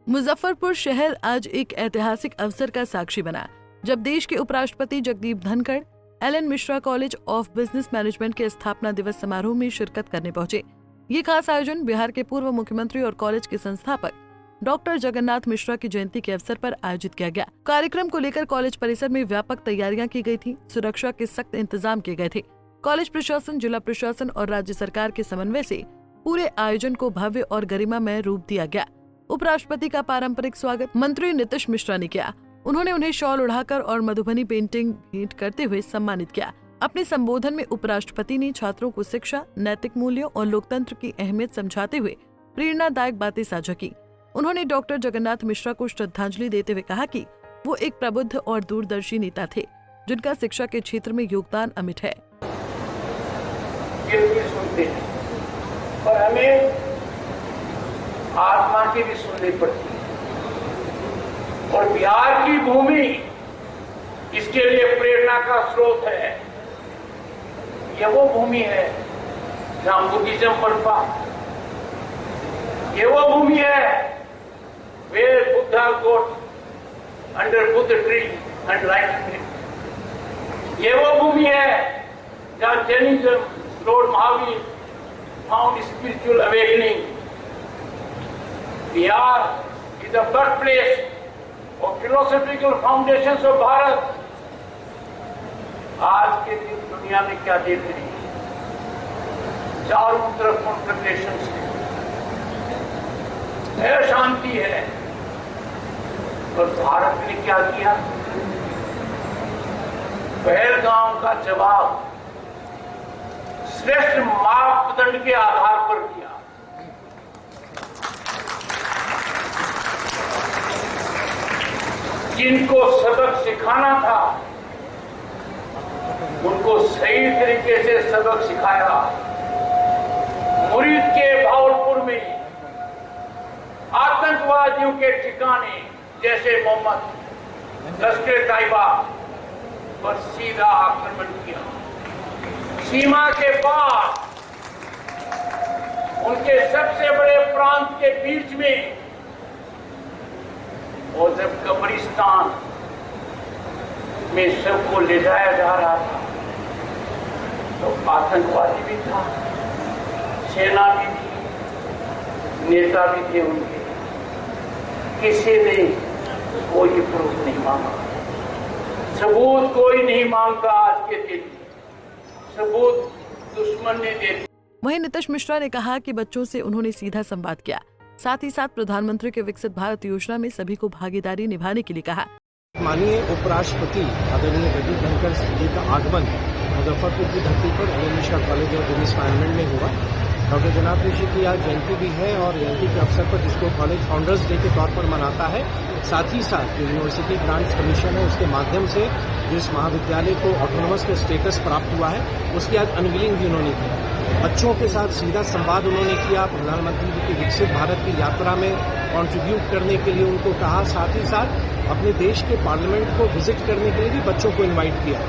मुजफ्फरपुर शहर आज एक ऐतिहासिक अवसर का साक्षी बना, जब देश के उपराष्ट्रपति Jagdeep Dhankhar LN. Mishra college of business management के स्थापना दिवस समारोह में शिरकत करने पहुंचे। ये खास आयोजन बिहार के पूर्व मुख्यमंत्री और कॉलेज के संस्थापक डॉक्टर जगन्नाथ मिश्रा की जयंती के अवसर पर आयोजित किया गया। कार्यक्रम को लेकर कॉलेज परिसर में व्यापक तैयारियां की गई थी। सुरक्षा के सख्त इंतजाम किए गए थे। कॉलेज प्रशासन, जिला प्रशासन और राज्य सरकार के समन्वय से पूरे आयोजन को भव्य और गरिमामय रूप दिया गया। उपराष्ट्रपति का पारंपरिक स्वागत मंत्री नीतीश मिश्रा ने किया। उन्होंने उन्हें शॉल उड़ाकर और मधुबनी पेंटिंग भेंट करते हुए सम्मानित किया। अपने संबोधन में उपराष्ट्रपति ने छात्रों को शिक्षा, नैतिक मूल्यों और लोकतंत्र की अहमियत समझाते हुए प्रेरणादायक बातें साझा की। उन्होंने डॉक्टर जगन्नाथ मिश्रा को श्रद्धांजलि देते हुए कहा कि वो एक प्रबुद्ध और दूरदर्शी नेता थे, जिनका शिक्षा के क्षेत्र में योगदान अमिट है। और हमें आत्मा की भी सुननी पड़ती है। और बिहार की भूमि इसके लिए प्रेरणा का स्रोत है। यह वो भूमि है जहां बुद्धिज्म पनपा। ये वो भूमि है where Buddha got under Buddha tree and lighted it. ये वो भूमि है जहां Jainism, Lord Mahavir found spiritual awakening. Bihar is the birthplace of philosophical foundations of Bharat. आज के दिन दुनिया में क्या देख रही है? चारों तरफ कॉन्फ्लिक्टेशंस है, शांति है। और भारत ने क्या किया? पहलगाम का जवाब श्रेष्ठ मापदंड के आधार पर दिया। जिनको सबक सिखाना था उनको सही तरीके से सबक सिखाया। मुरीद के भावलपुर में आतंकवादियों के ठिकाने जैसे मोहम्मद लश्कर-ए-तैयबा पर सीधा आक्रमण किया। सीमा के पार उनके सबसे बड़े प्रांत के बीच में, और जब कब्रिस्तान में सबको ले जाया जा रहा था तो आतंकवादी भी था, सेना भी थी, नेता भी थे उनके। किसी ने कोई प्रूफ नहीं मांगा, सबूत कोई नहीं मांगता। आज के दिन सबूत दुश्मन ने दे। वहीं नीतीश मिश्रा ने कहा कि बच्चों से उन्होंने सीधा संवाद किया। साथ ही साथ प्रधानमंत्री के विकसित भारत योजना में सभी को भागीदारी निभाने के लिए कहा। माननीय उपराष्ट्रपति आदरणीय जगदीप धनखड़ जी का आगमन मुजफ्फरपुर की धरती पर LN. Mishra college of business management में हुआ। डॉक्टर जगन्नाथ मिश्रा की आज जयंती भी है और जयंती के अवसर पर जिसको कॉलेज फाउंडर्स डे के तौर पर मनाता है, साथ ही साथ जो यूनिवर्सिटी ग्रांट्स कमीशन है उसके माध्यम से जिस महाविद्यालय को ऑटोनोमस का स्टेटस प्राप्त हुआ है उसकी आज अनवीलिंग भी उन्होंने की। बच्चों के साथ सीधा संवाद उन्होंने किया। प्रधानमंत्री जी की विकसित भारत की यात्रा में कंट्रीब्यूट करने के लिए उनको कहा। साथ ही साथ अपने देश के पार्लियामेंट को विजिट करने के लिए भी बच्चों को इनवाइट किया।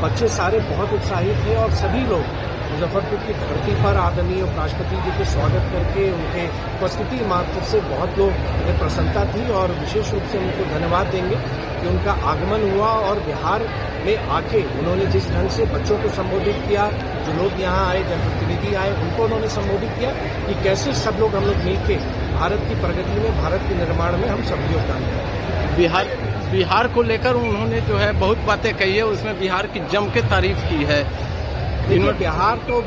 बच्चे सारे बहुत उत्साहित थे और सभी लोग मुजफ्फरपुर की धरती पर आदरणीय उपराष्ट्रपति जी के स्वागत करके उनके उपस्थिति मात्र से बहुत लोग में प्रसन्नता थी। और विशेष रूप से उनको धन्यवाद देंगे कि उनका आगमन हुआ और बिहार में आके उन्होंने जिस ढंग से बच्चों को संबोधित किया, जो लोग यहाँ आए, जनप्रतिनिधि आए, उनको उन्होंने संबोधित किया कि कैसे सब लोग हम लोग मिलकर भारत की प्रगति में, भारत के निर्माण में हम सब योगदान करें। बिहार को लेकर उन्होंने जो है बहुत बातें कही है, उसमें बिहार की जम के तारीफ की है। इनमें बिहार तो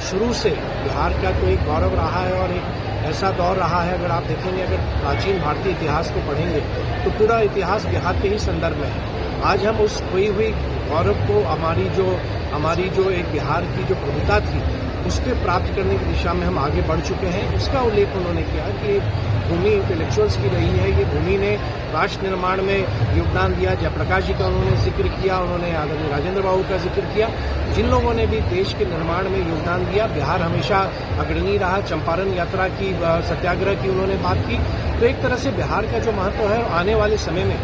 शुरू से बिहार का तो एक गौरव रहा है और एक ऐसा दौर रहा है। अगर आप देखेंगे, अगर प्राचीन भारतीय इतिहास को पढ़ेंगे तो पूरा इतिहास बिहार के ही संदर्भ में है। आज हम उस खोई हुई गौरव को हमारी जो एक बिहार की जो प्रभुता थी उसके प्राप्त करने की दिशा में हम आगे बढ़ चुके हैं। उसका उल्लेख उन्होंने किया कि भूमि इंटेलेक्चुअल्स की रही है। ये भूमि ने राष्ट्र निर्माण में योगदान दिया। जयप्रकाश जी का उन्होंने जिक्र किया, उन्होंने आदरणीय राजेंद्र बाबू का जिक्र किया, जिन लोगों ने भी देश के निर्माण में योगदान दिया। बिहार हमेशा अग्रणी रहा। चंपारण यात्रा की, सत्याग्रह की उन्होंने बात की। तो एक तरह से बिहार का जो महत्व है, आने वाले समय में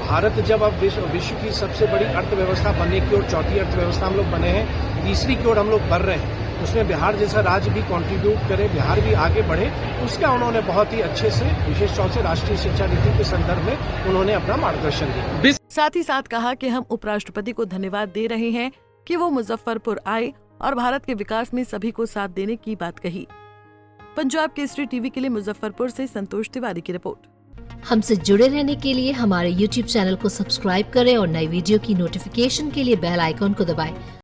भारत जब अब विश्व की सबसे बड़ी अर्थव्यवस्था बनने की ओर, चौथी अर्थव्यवस्था हम लोग बने हैं, तीसरी की ओर हम लोग बढ़ रहे हैं, उसमें बिहार जैसा राज्य भी कंट्रीब्यूट करे, बिहार भी आगे बढ़े, उसका उन्होंने बहुत ही अच्छे से, विशेष तौर से राष्ट्रीय शिक्षा नीति के संदर्भ में उन्होंने अपना मार्गदर्शन दिया। साथ ही साथ कहा कि हम उपराष्ट्रपति को धन्यवाद दे रहे हैं कि वो मुजफ्फरपुर आए और भारत के विकास में सभी को साथ देने की बात कही। पंजाब केसरी टीवी के लिए मुजफ्फरपुर से संतोष तिवारी की रिपोर्ट। हमसे जुड़े रहने के लिए हमारे YouTube चैनल को सब्सक्राइब करें और नई वीडियो की नोटिफिकेशन के लिए बेल आइकॉन को दबाएं।